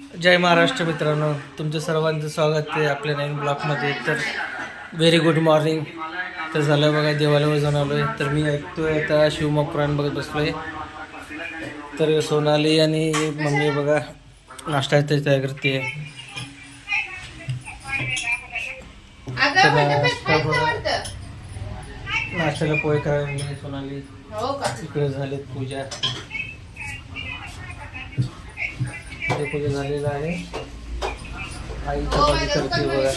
जय महाराष्ट्र मित्रांनो, तुमचं सर्वांचं स्वागत आहे आपल्या नवीन ब्लॉगमध्ये. तर व्हेरी गुड मॉर्निंग. तर झालं बघा, देवालयावर जाऊन आलो आहे. तर मी ऐकतोय आता शिवमोग पुराण बघत बसलो आहे. तर सोनाली आणि मम्मी बघा नाश्त्याची तयारी करते. नाश्त्याला पोहे करायला सोनाली. इकडे झालेत पूजा. पूजा झालेला आहे. आई चपाती करते बघा.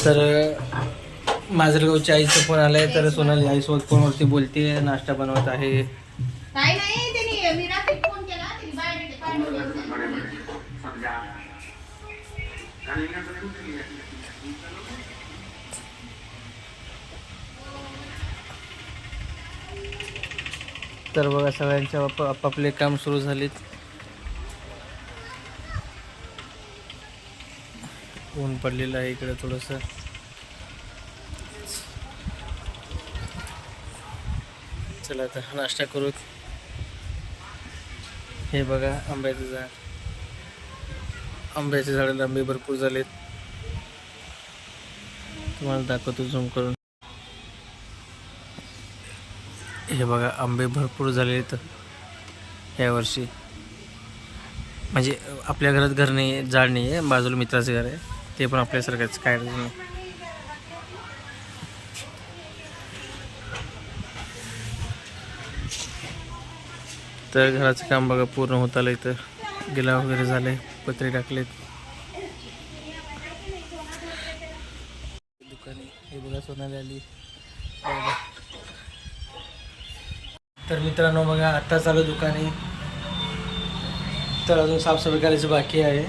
तर माजलगावच्या आईचं फोन आलाय. तर सोनाली आईसोबत फोनवरती बोलते, नाश्ता बनवत आहे. तर बघा सगळ्यांच्या आपापले काम सुरू झालेत. ऊन पडलेलं आहे इकडे थोडस. चला आता नाश्ता करू. हे बघा आंब्याचं झाड. आंब्याच्या झाडाला आंबे भरपूर झालेत. तुम्हाला दाखवतो झूम करून. हे बघा आंबे भरपूर झाले आहेत यावर्षी. म्हणजे आपल्या घरात घर नाही आहे, झाड नाही आहे, बाजूला मित्राचं घर आहे, ते पण आपल्यासारखंच काय नाही. तर घराचं काम बघा पूर्ण होत आलं. इथं गिला वगैरे झाले, पत्रे टाकलेत. दुकाने हे बघा सोनाली आली. तर मित्रांनो बघा आत्ता चालू दुकाने. तर अजून साफसफाई करायची बाकी आहे.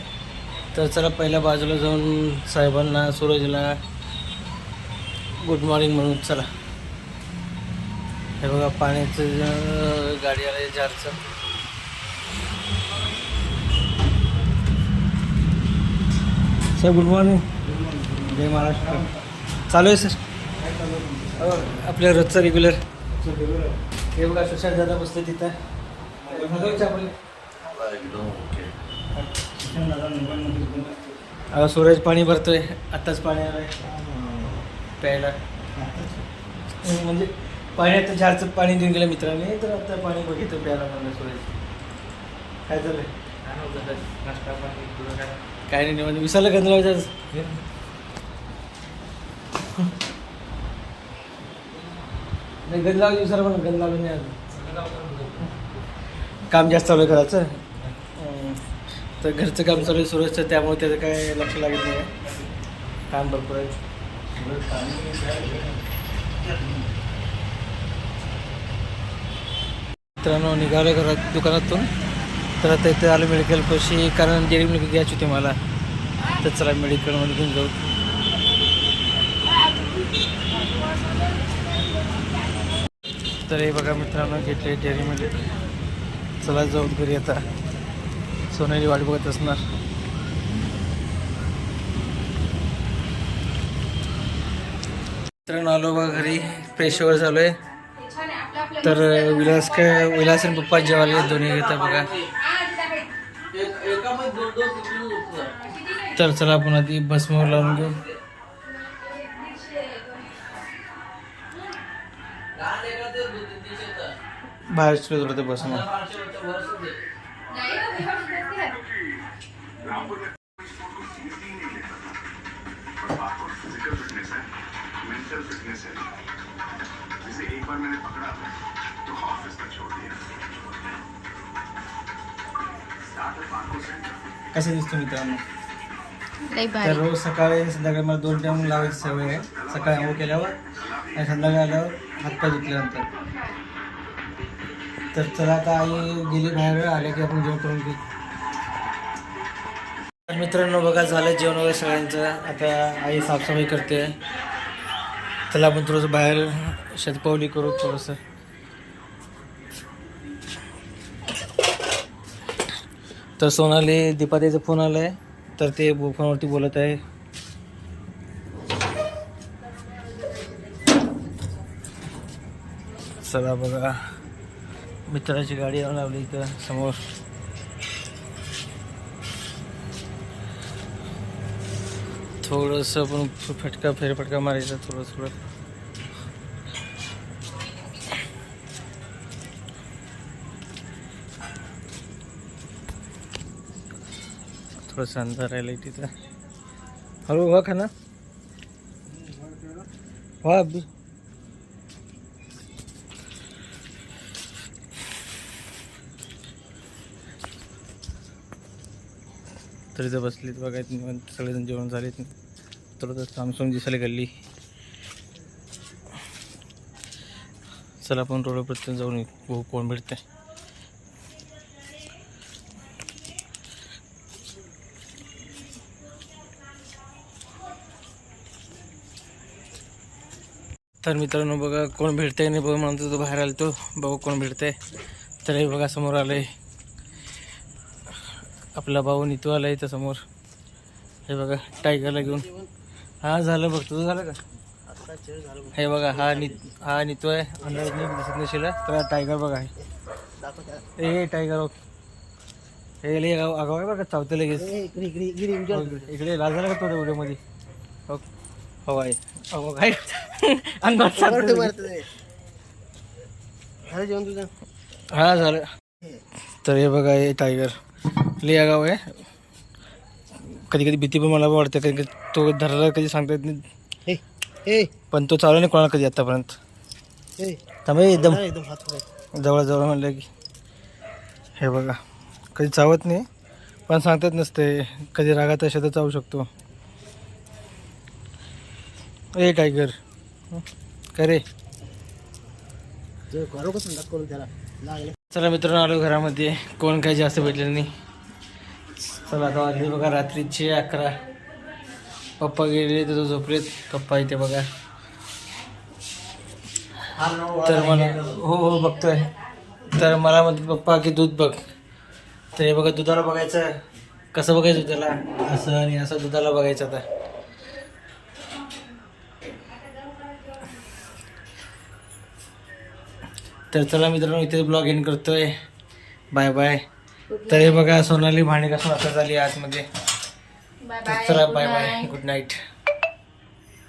तर चला पहिल्या बाजूला जाऊन साहेबांना सूरजला गुड मॉर्निंग म्हणून चला. हे बघा पाण्याचं गाडी आलं जारचं. Sir good morning. जय महाराष्ट्र. चालू आहे सर आपल्या रोजचं रेग्युलर. हे बघा सुशांत दादा बसले तिथं. सूरज पाणी भरतोय. आत्ताच पाणी आलंय प्यायला. म्हणजे पाण्यात झाडचं पाणी देऊन गेलं मित्रांनी. तर आता पाणी बघितलं प्यायला म्हणलं. सूरज काय झालंय? काय नाही म्हणजे विसरलं गंध लावायचं. नाही गंध लावायचं विसरलं म्हणून गंध लावलं नाही. काम जास्त चालू आहे घराचं. तर घरचं काम चालू आहे सूरजचं, त्यामुळे त्याचं काय लक्ष लागत नाही. काम भरपूर आहे. मित्रांनो निघालो घरात दुकानातून. तर आता इथे आलं मेडिकल पाशी, कारण डेअरी मिल्क घ्यायची होती मला. तर चला मेडिकलमध्ये घेऊन जाऊ. तर हे बघा मित्रांनो घेतले डेअरी मिल्क. चला जाऊ घरी. आता सोनाली वाट बघत असणार. मित्रांनो आलो बघा घरी. फ्रेशवर झालो आहे. तर विलास आणि पप्पा जेवायला दोन्ही घेतात बघा. तर चला आपण आधी भस्मावर लावून घेऊ. बाहेर सुरू होते भस्म. कसं दिसतो मित्रांनो? तर रोज सकाळी संध्याकाळी मला 2 टाइम लावायची सवय आहे. सकाळी आंघोळ केल्यावर आणि संध्याकाळी आल्यावर हातपाय धुतल्यानंतर. तर चला आता आई गेली बाहेर, आले की आपण जेवण करून घेऊ. मित्रांनो बघा झालं जेवण वगैरे सगळ्यांचं. आता आई साफसफाई करते. चला आपण थोडंसं बाहेर शतपावली करू थोडंसं. तर सोनाली दीपाताईचा फोन आला आहे. तर ते फोनवरती बोलत आहे. चला बघा मित्राची गाडी आणून लावली इथं समोर. थोडंसं पण फेरफटका मारायचा थोडं. थोडंसं अंधार राहिलं तिथं. हळू व्हा खाना व्हा अब्बी. तर इथं बसलीत बघा, सगळेजण जेवण झालेत. थोडं सामसूम दिसायला गल्ली. चला आपण रोड प्रत्येक जाऊन बघू कोण भेटते. तर मित्रांनो बघा कोण भेटतंय नाही बघा म्हणतो, तो बाहेर आलतो बघू कोण भेटतंय. तर हे बघा समोर आलंय आपला भाऊ नितू आला इथं समोर. हे बघा टायगरला घेऊन. हा झालं बघ, तुझं झालं का? हे बघा हा नितू आहे. अंदाज नाही दिसत नसेल तर टायगर बघा आहे. ए टायगर बघ, हे लय आगाव आहे बघा, चावतं लगेच. इकडे लाजायला का थोड्या व्हिडिओमध्ये हो आहे. अहो काय हा झालं. तर हे बघा हे टायगर लय आगाव आहे. कधी कधी भीती पण मला वाटते, कधी तो धरायला कधी सांगता येत नाही. पण तो चालू नाही कोणाला कधी आतापर्यंत. एकदम जवळ म्हणलं की हे बघा कधी चावत नाही, पण सांगतात नसते कधी रागात असेल तर चावू शकतो. ए टायगर काय रे. चला मित्रांनो आलो घरामध्ये, कोण काही जास्त भेटलेलं नाही. चला आता वाजले बघा रात्रीचे 11. पप्पा गेले तर झोपलेत. पप्पा इथे बघा. तर मला हो बघतोय. तर मला म्हणतात पप्पा की दूध बघ. तर हे बघा दुधाला बघायचं. कसं बघायचं दुधाला, असं आणि असं दुधाला बघायचं. आता तर चला मित्रांनो इथे ब्लॉग एंड करतोय. Bye bye. तर हे बघा सोनाली भांडी घासून आता झाली आतमध्ये. चला बाय बाय, गुड नाईट.